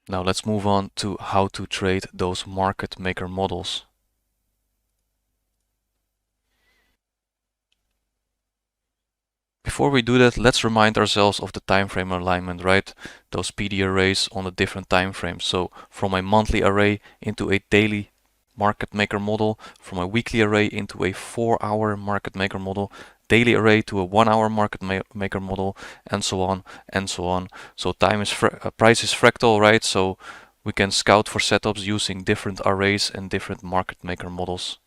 Now let's move on to how to trade those market maker models. Before we do that, let's remind ourselves of the time frame alignment, right? Those PD arrays on the different time frames. So from a monthly array into a daily market maker model, from a weekly array into a 4-hour market maker model, daily array to a 1-hour market maker model, and so on and so on. So time is price is fractal, right? So we can scout for setups using different arrays and different market maker models.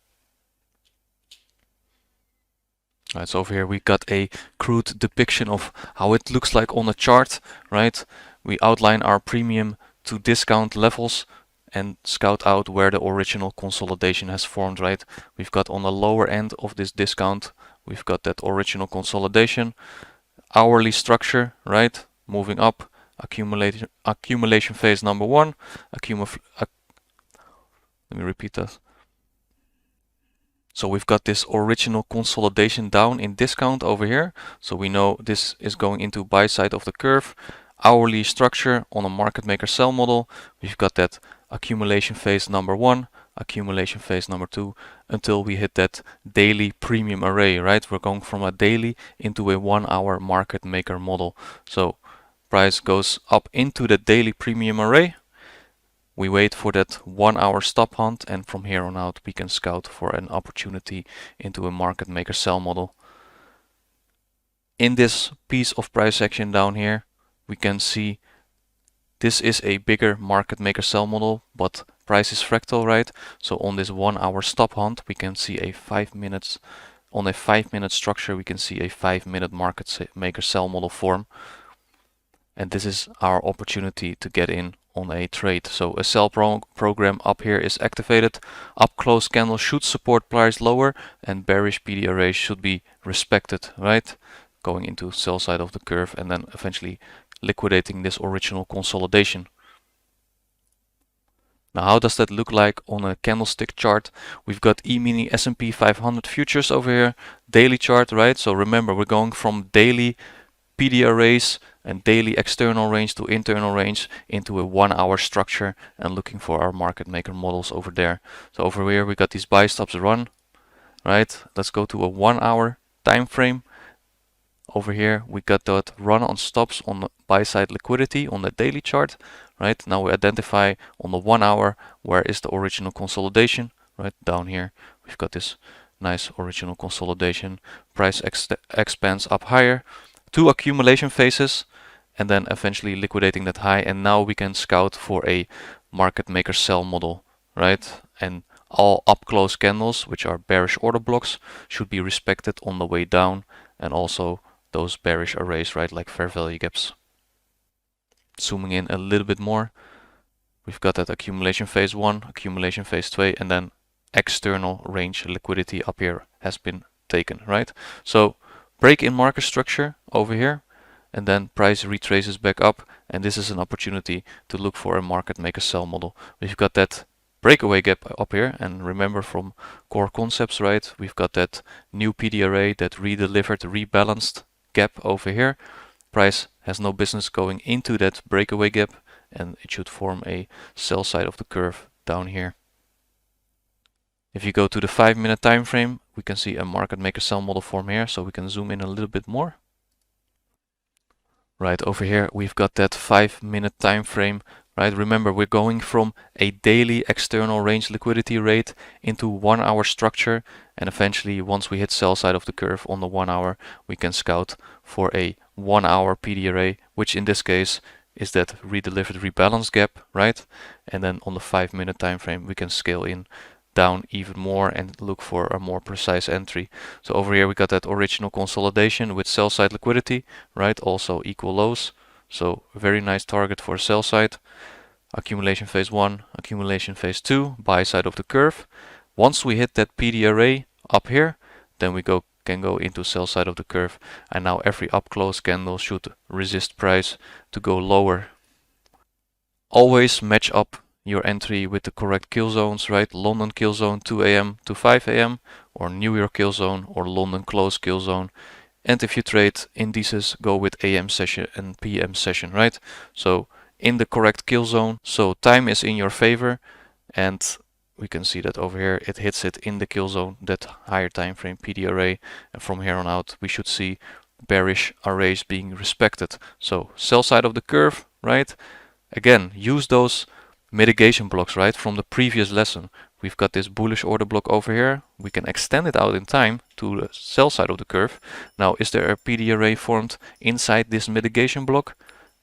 Right, so over here we got a crude depiction of how it looks like on a chart, right? We outline our premium to discount levels and scout out where the original consolidation has formed, right? We've got on the lower end of this discount, we've got that original consolidation, hourly structure, right? Moving up, accumulation phase number 1, let me repeat that. So we've got this original consolidation down in discount over here. So we know this is going into buy side of the curve. Hourly structure on a market maker sell model. We've got that accumulation phase number 1, accumulation phase number 2, until we hit that daily premium array, right? We're going from a daily into a 1-hour market maker model. So price goes up into the daily premium array. We wait for that 1-hour stop hunt, and from here on out we can scout for an opportunity into a market maker sell model. In this piece of price action down here, we can see this is a bigger market maker sell model, but price is fractal, right? So on this 1-hour stop hunt, we can see a 5 minutes, on a 5-minute structure, we can see a 5-minute market maker sell model form. And this is our opportunity to get in on a trade. So a sell program up here is activated. Up close candle should support price lower, and bearish PD array should be respected, right? Going into sell side of the curve and then eventually liquidating this original consolidation. Now how does that look like on a candlestick chart? We've got E-mini S&P 500 futures over here, daily chart, right? So remember, we're going from daily PD arrays and daily external range to internal range into a 1-hour structure and looking for our market maker models over there. So over here we got these buy stops run, right? Let's go to a 1-hour time frame. Over here we got that run on stops on the buy side liquidity on the daily chart, right? Now we identify on the 1-hour where is the original consolidation, right? Down here we've got this nice original consolidation. Price expands up higher, 2 accumulation phases, and then eventually liquidating that high. And now we can scout for a market maker sell model, right? And all up close candles, which are bearish order blocks, should be respected on the way down, and also those bearish arrays, right, like fair value gaps. Zooming in a little bit more, we've got that accumulation phase 1, accumulation phase 2, and then external range liquidity up here has been taken, right? So break in market structure over here, and then price retraces back up, and this is an opportunity to look for a market maker sell model. We've got that breakaway gap up here, and remember from core concepts, right, we've got that new PD array, that redelivered, rebalanced gap over here. Price has no business going into that breakaway gap, and it should form a sell side of the curve down here. If you go to the 5-minute time frame, we can see a market maker sell model form here, so we can zoom in a little bit more. Right over here we've got that 5-minute time frame, right? Remember, we're going from a daily external range liquidity rate into 1-hour structure, and eventually once we hit sell side of the curve on the 1-hour, we can scout for a 1-hour PD array, which in this case is that redelivered rebalance gap, right? And then on the 5-minute time frame we can scale in down even more and look for a more precise entry. So over here we got that original consolidation with sell side liquidity, right? Also equal lows. So very nice target for sell side. Accumulation phase 1, accumulation phase 2, buy side of the curve. Once we hit that PD array up here, then we can go into sell side of the curve, and now every up close candle should resist price to go lower. Always match up your entry with the correct kill zones, right? London kill zone 2 AM to 5 AM, or New York kill zone, or London close kill zone. And if you trade indices, go with AM session and PM session, right? So in the correct kill zone. So time is in your favor, and we can see that over here it hits it in the kill zone, that higher time frame PD array, and from here on out we should see bearish arrays being respected. So sell side of the curve, right? Again, use those mitigation blocks, right, from the previous lesson. We've got this bullish order block over here. We can extend it out in time to the sell side of the curve. Now, is there a PD array formed inside this mitigation block?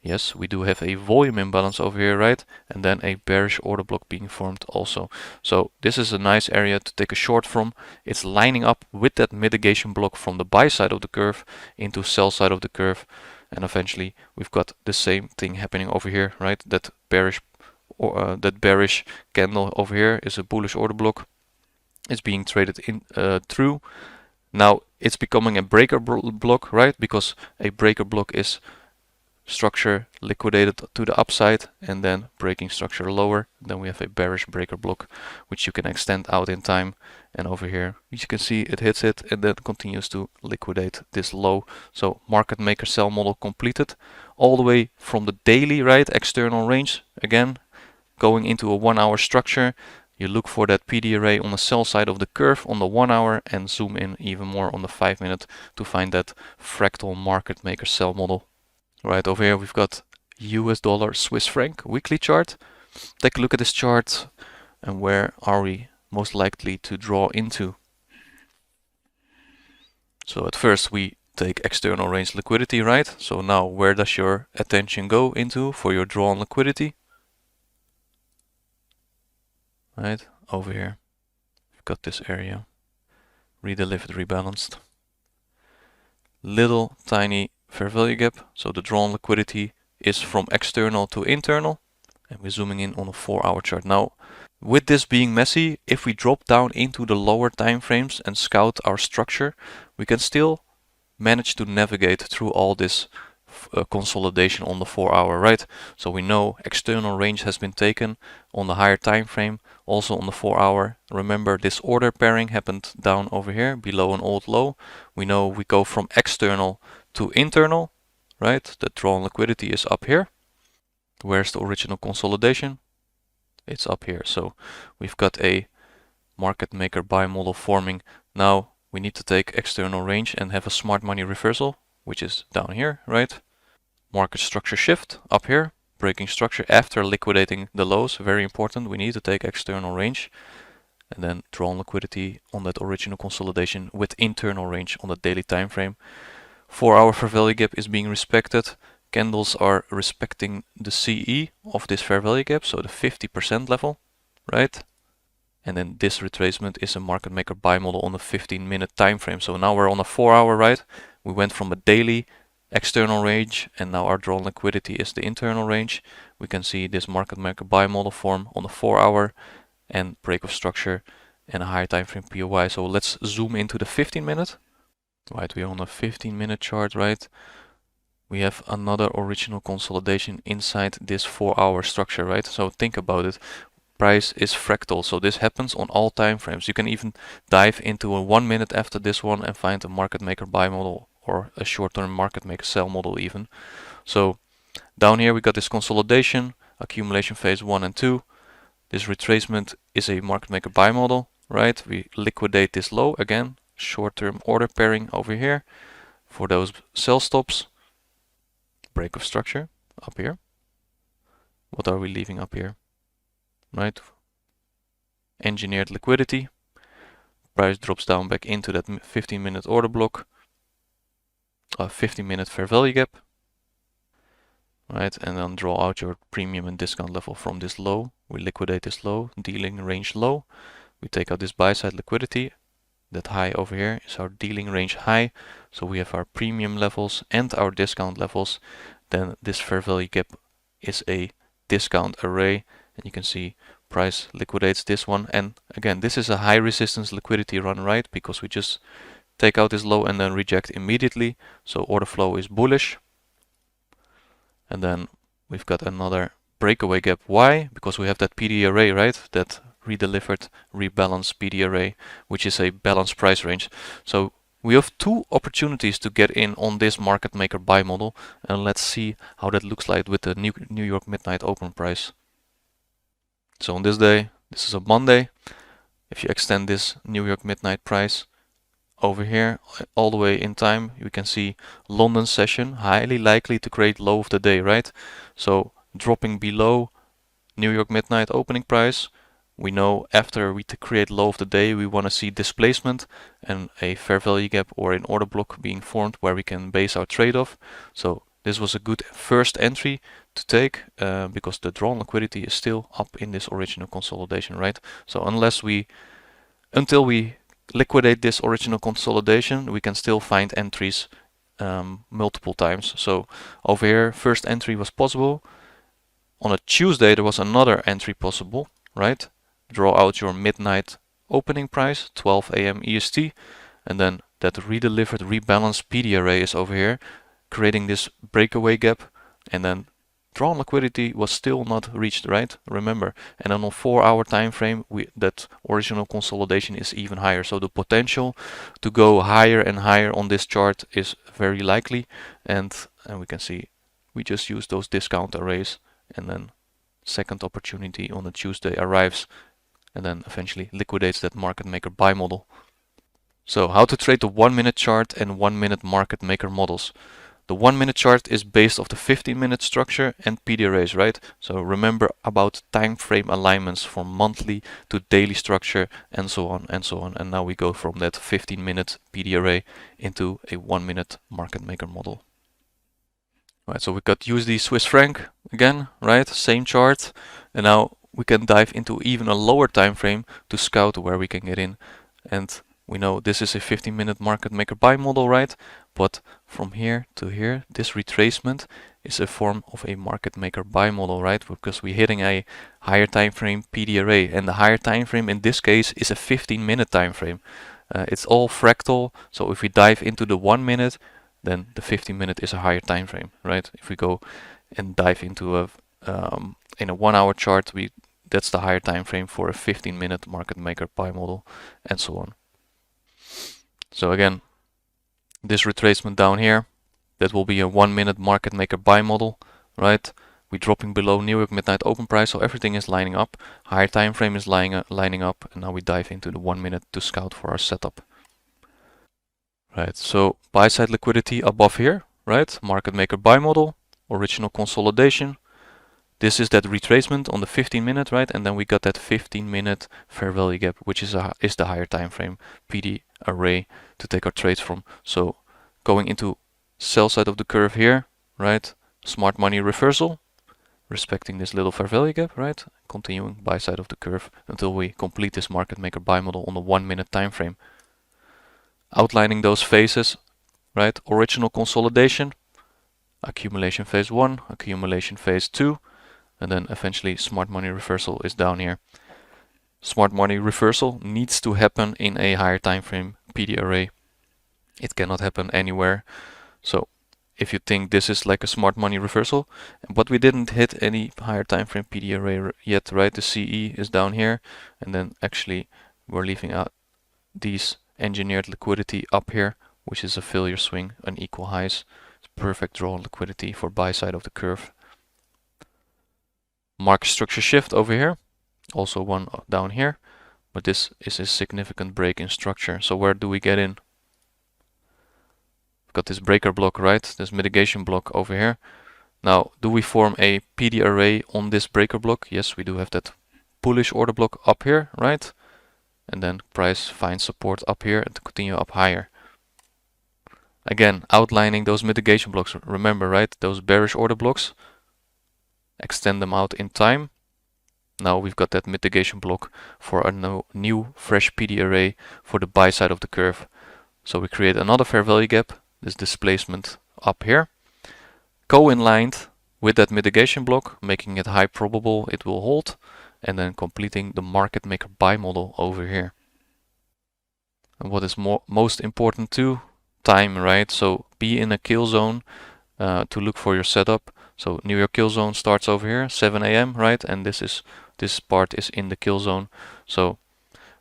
Yes, we do have a volume imbalance over here, right? And then a bearish order block being formed also. So this is a nice area to take a short from. It's lining up with that mitigation block from the buy side of the curve into sell side of the curve. And eventually we've got the same thing happening over here, right? That bearish candle over here is a bullish order block. It's being traded in through. Now it's becoming a breaker block, right? Because a breaker block is structure liquidated to the upside and then breaking structure lower. Then we have a bearish breaker block, which you can extend out in time. And over here, you can see it hits it and then continues to liquidate this low. So market maker sell model completed all the way from the daily, right? External range again, going into a 1 hour structure. You look for that PD array on the sell side of the curve on the 1 hour and zoom in even more on the 5 minute to find that fractal market maker sell model. Right over here we've got US dollar Swiss franc weekly chart. Take a look at this chart and where are we most likely to draw into. So at first we take external range liquidity, right? So now where does your attention go into for your draw on liquidity? Right over here we've got this area, redelivered, rebalanced, little tiny fair value gap. So the drawn liquidity is from external to internal, and we're zooming in on a 4 hour chart. Now with this being messy, if we drop down into the lower time frames and scout our structure, we can still manage to navigate through all this consolidation on the 4 hour, right? So we know external range has been taken on the higher time frame, also on the 4 hour. Remember, this order pairing happened down over here below an old low. We know we go from external to internal, right? The drawn liquidity is up here. Where's the original consolidation? It's up here. So we've got a market maker buy model forming. Now we need to take external range and have a smart money reversal, which is down here, right? Market structure shift up here, breaking structure after liquidating the lows. Very important. We need to take external range and then drawn liquidity on that original consolidation with internal range on the daily time frame. 4 hour fair value gap is being respected. Candles are respecting the CE of this fair value gap, so the 50% level, right? And then this retracement is a market maker buy model on the 15-minute time frame. So now we're on a 4 hour, right? We went from a daily external range and now our drawn liquidity is the internal range. We can see this market maker buy model form on the 4 hour and break of structure and a higher time frame POI. So let's zoom into the 15-minute. Right, we're on a 15-minute chart, right? We have another original consolidation inside this 4 hour structure, right? So think about it. Price is fractal, so this happens on all time frames. You can even dive into a 1 minute after this one and find a market maker buy model or a short-term market maker sell model even. So down here we got this consolidation, accumulation phase 1 and 2. This retracement is a market maker buy model, right? We liquidate this low again. Short-term order pairing over here for those sell stops. Break of structure up here. What are we leaving up here? Right? Engineered liquidity. Price drops down back into that 15-minute order block. A 15-minute fair value gap. Right? And then draw out your premium and discount level from this low. We liquidate this low, dealing range low. We take out this buy side liquidity. That high over here is our dealing range high. So we have our premium levels and our discount levels. Then this fair value gap is a discount array. And you can see price liquidates this one. And again, this is a high resistance liquidity run, right? Because we just take out this low and then reject immediately. So order flow is bullish. And then we've got another breakaway gap. Why? Because we have that PD array, right? That redelivered, rebalanced PD array, which is a balanced price range. So we have two opportunities to get in on this market maker buy model, and let's see how that looks like with the New York midnight open price. So on this day, this is a Monday, if you extend this New York midnight price over here all the way in time, you can see London session highly likely to create low of the day, right? So dropping below New York midnight opening price, we know after we create low of the day, we want to see displacement and a fair value gap or an order block being formed where we can base our trade off. So this was a good first entry to take because the drawn liquidity is still up in this original consolidation, right? So until we liquidate this original consolidation, we can still find entries multiple times. So over here, first entry was possible. On a Tuesday, there was another entry possible, right? Draw out your midnight opening price, 12 a.m. EST, and then that redelivered rebalanced PD array is over here, creating this breakaway gap, and then drawn liquidity was still not reached, right? Remember, and then on 4-hour time frame, that original consolidation is even higher. So the potential to go higher and higher on this chart is very likely, and we can see we just use those discount arrays, and then second opportunity on a Tuesday arrives and then eventually liquidates that market maker buy model. So how to trade the 1-minute chart and 1-minute market maker models. The 1-minute chart is based off the 15-minute structure and PD arrays, right? So remember about time frame alignments from monthly to daily structure and so on and so on. And now we go from that 15-minute PD array into a 1-minute market maker model. Right, so we got USD Swiss franc again, right? Same chart, and now we can dive into even a lower time frame to scout where we can get in. And we know this is a 15-minute market maker buy model, right? But from here to here, this retracement is a form of a market maker buy model, right? Because we're hitting a higher time frame PD array, and the higher time frame in this case is a 15-minute time frame. It's all fractal, so if we dive into the 1 minute, then the 15-minute is a higher time frame, right? If we go and dive into in a 1-hour chart, that's the higher time frame for a 15-minute market maker buy model, and so on. So again, this retracement down here, that will be a 1-minute market maker buy model, right? We're dropping below New York midnight open price, so everything is lining up. Higher time frame is lining up, and now we dive into the 1 minute to scout for our setup. Right, so buy side liquidity above here, right? Market maker buy model, original consolidation. This is that retracement on the 15-minute, right? And then we got that 15-minute fair value gap, which is the higher time frame PD array to take our trades from. So going into sell side of the curve here, right? Smart money reversal, respecting this little fair value gap, right? Continuing buy side of the curve until we complete this market maker buy model on the 1 minute time frame. Outlining those phases, right? Original consolidation, accumulation phase 1, accumulation phase 2, and then eventually smart money reversal is down here. Smart money reversal needs to happen in a higher time frame PD array. It cannot happen anywhere. So if you think this is like a smart money reversal, but we didn't hit any higher time frame PD array yet, right? The CE is down here, and then actually we're leaving out these engineered liquidity up here, which is a failure swing, unequal highs. It's perfect draw liquidity for buy side of the curve. Market structure shift over here, also one down here, but this is a significant break in structure. So where do we get in? We've got this breaker block, right? This mitigation block over here. Now, do we form a PD array on this breaker block? Yes, we do have that bullish order block up here, right? And then price finds support up here and to continue up higher. Again, outlining those mitigation blocks. Remember, right? Those bearish order blocks. Extend them out in time. Now we've got that mitigation block for a new fresh PD array for the buy side of the curve. So we create another fair value gap, this displacement up here, co-inlined with that mitigation block, making it high probable it will hold, and then completing the market maker buy model over here. And what is most important too, time, right? So be in a kill zone to look for your setup. So New York kill zone starts over here, 7 a.m., right? And this part is in the kill zone. So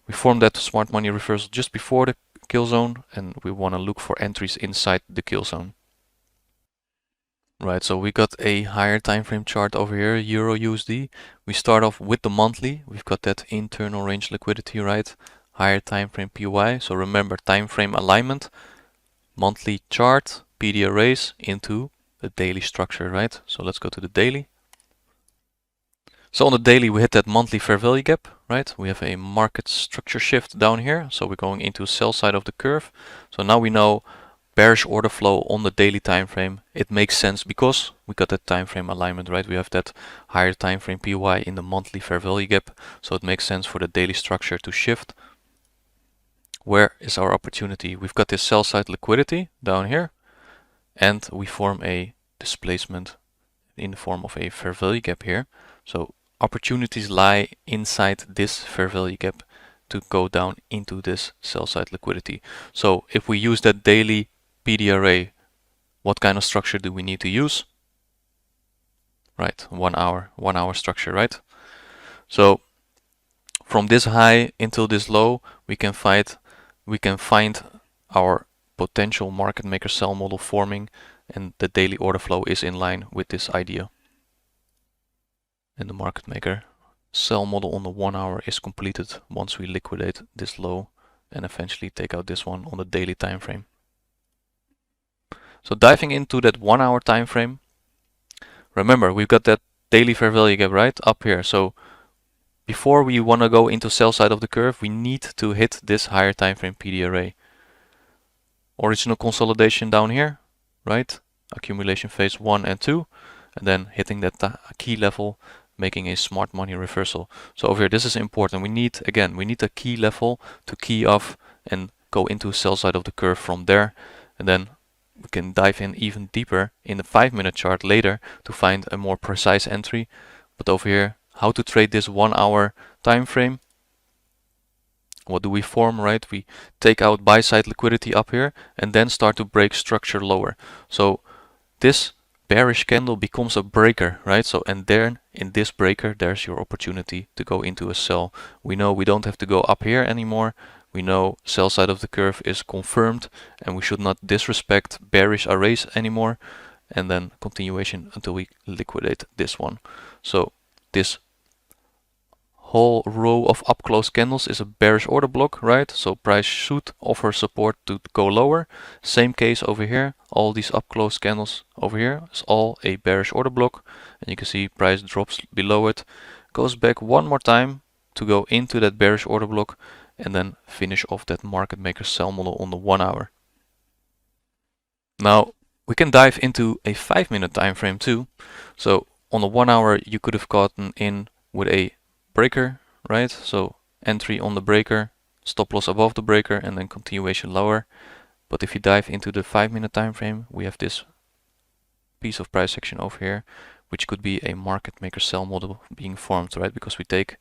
we formed that smart money reversal just before the kill zone, and we want to look for entries inside the kill zone. Right, so we got a higher time frame chart over here, Euro USD. We start off with the monthly. We've got that internal range liquidity, right? Higher time frame PY. So remember, time frame alignment, monthly chart, PD arrays into the daily structure, right? So let's go to the daily. So on the daily, we hit that monthly fair value gap, right? We have a market structure shift down here. So we're going into sell side of the curve. So now we know bearish order flow on the daily time frame. It makes sense because we got that time frame alignment, right? We have that higher time frame PY in the monthly fair value gap. So it makes sense for the daily structure to shift. Where is our opportunity? We've got this sell side liquidity down here, and we form a displacement in the form of a fair value gap here. So opportunities lie inside this fair value gap to go down into this sell side liquidity. So if we use that daily PD array, what kind of structure do we need to use? Right, 1 hour structure, right? So from this high until this low, we can find our potential market maker sell model forming, and the daily order flow is in line with this idea. And the market maker sell model on the 1 hour is completed once we liquidate this low and eventually take out this one on the daily time frame. So diving into that 1 hour time frame, remember we've got that daily fair value gap right up here. So before we want to go into sell side of the curve, we need to hit this higher time frame PD array. Original consolidation down here, right? Accumulation phase 1 and 2, and then hitting that key level, making a smart money reversal. So over here, this is important. We need a key level to key off and go into sell side of the curve from there, and then we can dive in even deeper in the 5-minute chart later to find a more precise entry. But over here, how to trade this 1 hour time frame? What do we form, right? We take out buy side liquidity up here and then start to break structure lower. So this bearish candle becomes a breaker, right? So and then in this breaker, there's your opportunity to go into a sell. We know we don't have to go up here anymore. We know sell side of the curve is confirmed, and we should not disrespect bearish arrays anymore. And then continuation until we liquidate this one. So this whole row of up close candles is a bearish order block, right? So price should offer support to go lower. Same case over here. All these up close candles over here is all a bearish order block, and you can see price drops below it, goes back one more time to go into that bearish order block, and then finish off that market maker sell model on the 1 hour. Now we can dive into a 5-minute time frame too. So on the 1 hour, you could have gotten in with a breaker, right? So entry on the breaker, stop loss above the breaker, and then continuation lower. But if you dive into the 5-minute time frame, we have this piece of price action over here, which could be a market maker sell model being formed, right? Because we take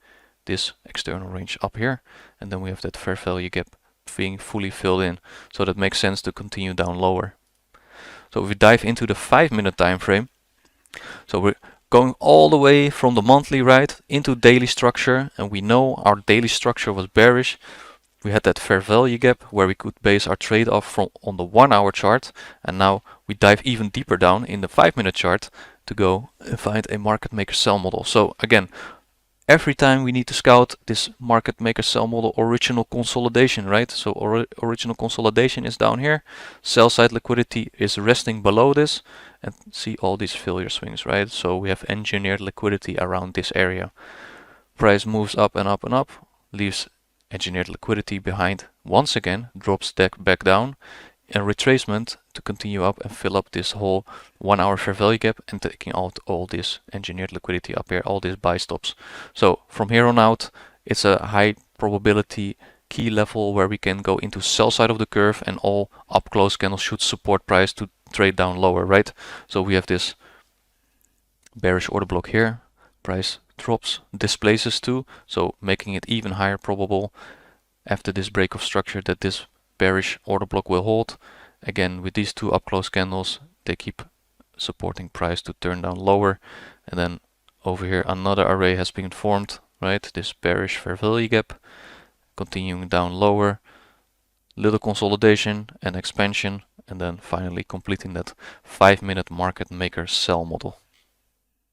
this external range up here, and then we have that fair value gap being fully filled in. So that makes sense to continue down lower. So if we dive into the 5-minute time frame, so we're going all the way from the monthly, right, into daily structure, and we know our daily structure was bearish. We had that fair value gap where we could base our trade off from on the 1 hour chart, and now we dive even deeper down in the 5-minute chart to go and find a market maker sell model. So again, every time we need to scout this market maker sell model original consolidation, right? So original consolidation is down here, sell side liquidity is resting below this, and see all these failure swings, right? So we have engineered liquidity around this area. Price moves up and up and up, leaves engineered liquidity behind once again, drops back down, and retracement to continue up and fill up this whole 1 hour fair value gap and taking out all this engineered liquidity up here, all these buy stops. So from here on out, it's a high probability key level where we can go into sell side of the curve, and all up close candles should support price to trade down lower, right? So we have this bearish order block here, price drops, displaces too, so making it even higher probable after this break of structure that this bearish order block will hold. Again, with these two up close candles, they keep supporting price to turn down lower. And then over here another array has been formed, right? This bearish fair value gap continuing down lower, little consolidation and expansion, and then finally completing that 5-minute market maker sell model.